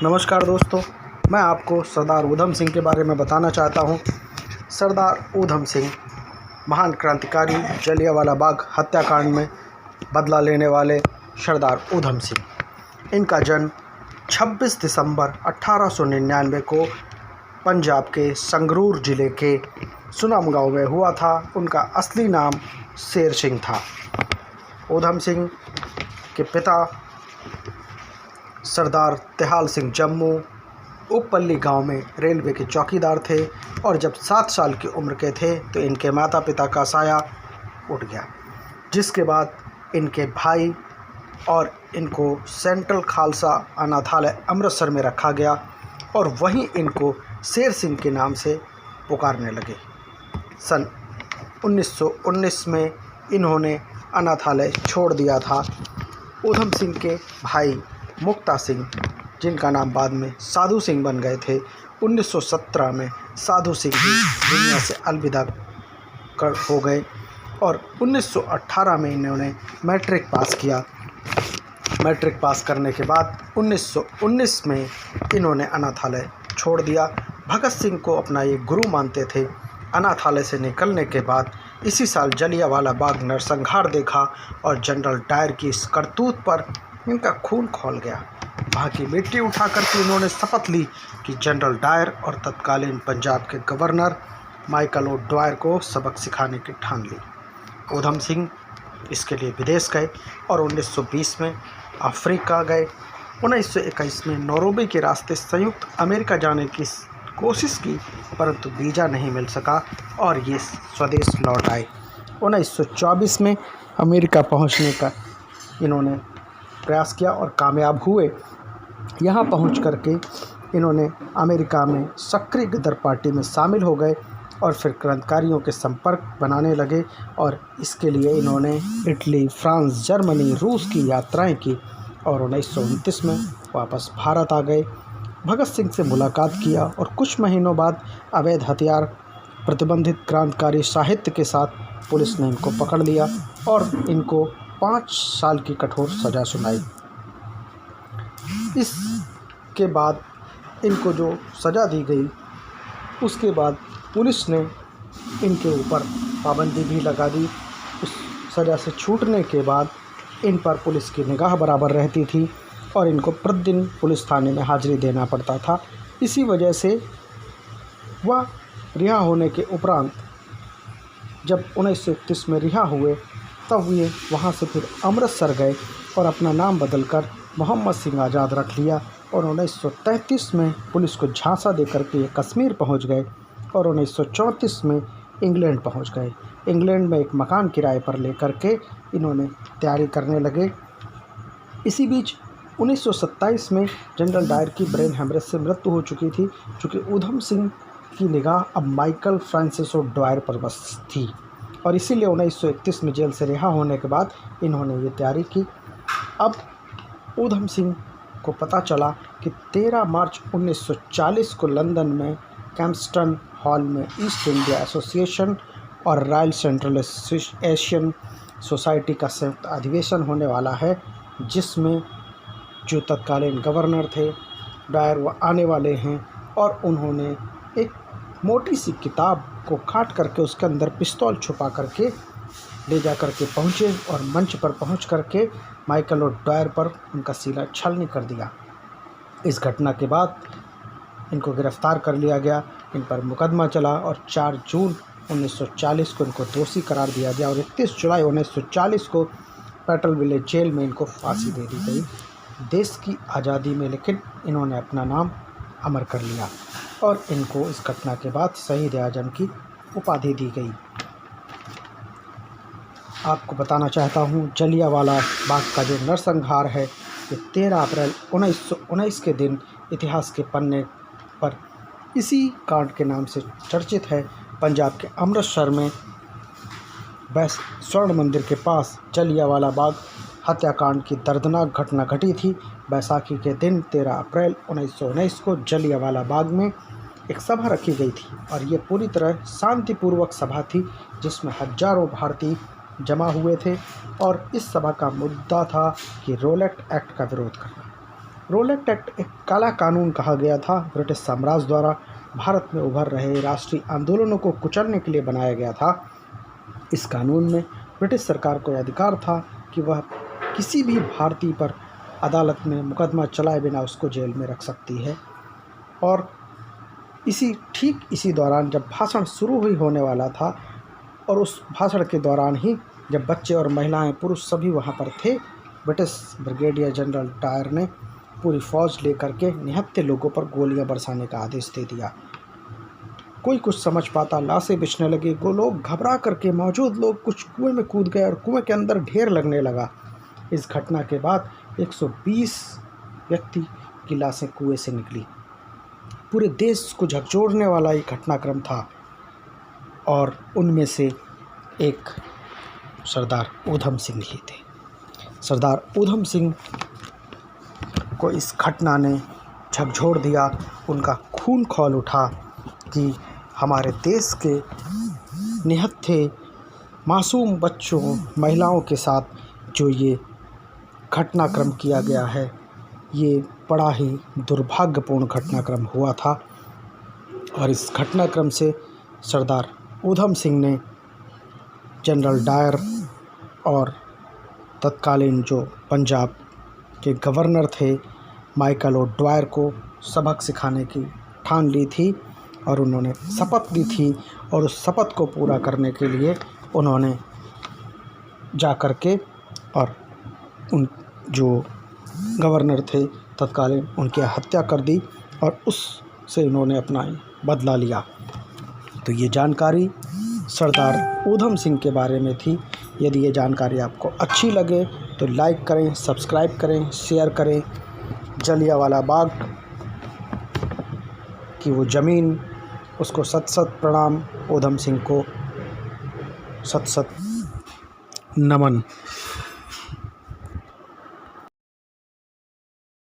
नमस्कार दोस्तों, मैं आपको सरदार ऊधम सिंह के बारे में बताना चाहता हूँ। सरदार ऊधम सिंह महान क्रांतिकारी, जलियांवाला बाग हत्याकांड में बदला लेने वाले सरदार ऊधम सिंह। इनका जन्म 26 दिसंबर 1899 को पंजाब के संगरूर ज़िले के सुनाम गांव में हुआ था। उनका असली नाम शेर सिंह था। ऊधम सिंह के पिता सरदार तेहाल सिंह जम्मू उपपल्ली गांव में रेलवे के चौकीदार थे और जब 7 साल की उम्र के थे तो इनके माता पिता का साया उठ गया, जिसके बाद इनके भाई और इनको सेंट्रल खालसा अनाथालय अमृतसर में रखा गया और वहीं इनको शेर सिंह के नाम से पुकारने लगे। सन 1919 में इन्होंने अनाथालय छोड़ दिया था। ऊधम सिंह के भाई मुक्ता सिंह, जिनका नाम बाद में साधु सिंह बन गए थे, 1917 में साधु सिंह भी दुनिया से अलविदा हो गए और 1918 में इन्होंने मैट्रिक पास किया। मैट्रिक पास करने के बाद 1919 में इन्होंने अनाथालय छोड़ दिया। भगत सिंह को अपना ये गुरु मानते थे। अनाथालय से निकलने के बाद इसी साल जलियांवाला बाग नरसंहार देखा और जनरल डायर की इस करतूत पर इनका खून खौल गया। वहाँ की मिट्टी उठा करके इन्होंने शपथ ली कि जनरल डायर और तत्कालीन पंजाब के गवर्नर माइकल ओ ड्वायर को सबक सिखाने की ठान ली। ऊधम सिंह इसके लिए विदेश गए और 1920 में अफ्रीका गए। 1921 में नैरोबी के रास्ते संयुक्त अमेरिका जाने की कोशिश की, परंतु वीज़ा नहीं मिल सका और ये स्वदेश लौट आए। 1924 में अमेरिका पहुंचने का इन्होंने प्रयास किया और कामयाब हुए। यहाँ पहुँच करके इन्होंने अमेरिका में सक्रिय गदर पार्टी में शामिल हो गए और फिर क्रांतिकारियों के संपर्क बनाने लगे और इसके लिए इन्होंने इटली, फ्रांस, जर्मनी, रूस की यात्राएं की और 1929 में वापस भारत आ गए। भगत सिंह से मुलाकात किया और कुछ महीनों बाद अवैध हथियार, प्रतिबंधित क्रांतिकारी साहित्य के साथ पुलिस ने इनको पकड़ लिया और इनको 5 साल की कठोर सज़ा सुनाई। इसके बाद इनको जो सज़ा दी गई, उसके बाद पुलिस ने इनके ऊपर पाबंदी भी लगा दी। उस सज़ा से छूटने के बाद इन पर पुलिस की निगाह बराबर रहती थी और इनको प्रतिदिन पुलिस थाने में हाज़िरी देना पड़ता था। इसी वजह से वह रिहा होने के उपरांत जब 1931 में रिहा हुए, तब ये वहाँ से फिर अमृतसर गए और अपना नाम बदलकर मोहम्मद सिंह आज़ाद रख लिया और 1933 में पुलिस को झांसा देकर के ये कश्मीर पहुँच गए और 1934 में इंग्लैंड पहुँच गए। इंग्लैंड में एक मकान किराए पर लेकर के इन्होंने तैयारी करने लगे। इसी बीच 1927 में जनरल डायर की ब्रेन हेमरेज से मृत्यु हो चुकी थी, चूँकि ऊधम सिंह की निगाह अब माइकल फ्रांसिस ओ ड्वायर पर बस थी और इसीलिए 1931 में जेल से रिहा होने के बाद इन्होंने ये तैयारी की। अब ऊधम सिंह को पता चला कि 13 मार्च 1940 को लंदन में कैम्पस्टन हॉल में ईस्ट इंडिया एसोसिएशन और रॉयल सेंट्रल एशियन सोसाइटी का संयुक्त अधिवेशन होने वाला है, जिसमें जो तत्कालीन गवर्नर थे डायर वो आने वाले हैं और उन्होंने एक मोटी सी किताब को काट करके उसके अंदर पिस्तौल छुपा करके ले जा करके पहुँचे और मंच पर पहुँच करके माइकल ओ ड्वायर पर उनका सीना छलनी कर दिया। इस घटना के बाद इनको गिरफ्तार कर लिया गया, इन पर मुकदमा चला और 4 जून 1940 को इनको दोषी करार दिया गया और 31 जुलाई 1940 को पेटल विलेज जेल में इनको फांसी दे दी गई। देश की आज़ादी में लेकिन इन्होंने अपना नाम अमर कर लिया और इनको इस घटना के बाद शहीद आज़म की उपाधि दी गई। आपको बताना चाहता हूँ, जलियांवाला बाग का जो नरसंहार है ये 13 अप्रैल 1919 के दिन इतिहास के पन्ने पर इसी कांड के नाम से चर्चित है। पंजाब के अमृतसर में स्वर्ण मंदिर के पास जलियांवाला बाग हत्याकांड की दर्दनाक घटना घटी थी। बैसाखी के दिन 13 अप्रैल 1919 को जलियांवाला बाग में एक सभा रखी गई थी और ये पूरी तरह शांतिपूर्वक सभा थी, जिसमें हजारों भारतीय जमा हुए थे और इस सभा का मुद्दा था कि रोलेट एक्ट का विरोध करना। रोलेट एक्ट एक काला कानून कहा गया था। ब्रिटिश साम्राज्य द्वारा भारत में उभर रहे राष्ट्रीय आंदोलनों को कुचलने के लिए बनाया गया था। इस कानून में ब्रिटिश सरकार को यह अधिकार था कि वह किसी भी भारतीय पर अदालत में मुकदमा चलाए बिना उसको जेल में रख सकती है। और इसी दौरान जब भाषण शुरू ही होने वाला था और उस भाषण के दौरान ही जब बच्चे और महिलाएं, पुरुष सभी वहां पर थे, ब्रिटिश ब्रिगेडियर जनरल डायर ने पूरी फौज लेकर के निहत्थे लोगों पर गोलियां बरसाने का आदेश दे दिया। कोई कुछ समझ पाता, लाशें बिछने लगी। वो लोग घबरा करके, मौजूद लोग कुछ कुएं में कूद गए और कुएं के अंदर ढेर लगने लगा। इस घटना के बाद 120 व्यक्ति की लाशें कुएं से निकली। पूरे देश को झकझोरने वाला ये घटनाक्रम था और उनमें से एक सरदार ऊधम सिंह ही थे। सरदार ऊधम सिंह को इस घटना ने झकझोर दिया। उनका खून खौल उठा कि हमारे देश के निहत्थे मासूम बच्चों, महिलाओं के साथ जो ये घटनाक्रम किया गया है, ये बड़ा ही दुर्भाग्यपूर्ण घटनाक्रम हुआ था। और इस घटनाक्रम से सरदार ऊधम सिंह ने जनरल डायर और तत्कालीन जो पंजाब के गवर्नर थे माइकल ओ'ड्वायर को सबक सिखाने की ठान ली थी और उन्होंने शपथ ली थी। और उस शपथ को पूरा करने के लिए उन्होंने जा कर के और उन जो गवर्नर थे तत्कालीन, उनकी हत्या कर दी और उससे उन्होंने अपना बदला लिया। तो ये जानकारी सरदार ऊधम सिंह के बारे में थी। यदि ये जानकारी आपको अच्छी लगे तो लाइक करें, सब्सक्राइब करें, शेयर करें। जलियांवाला बाग की वो ज़मीन, उसको सत सत प्रणाम। ऊधम सिंह को सत सत नमन।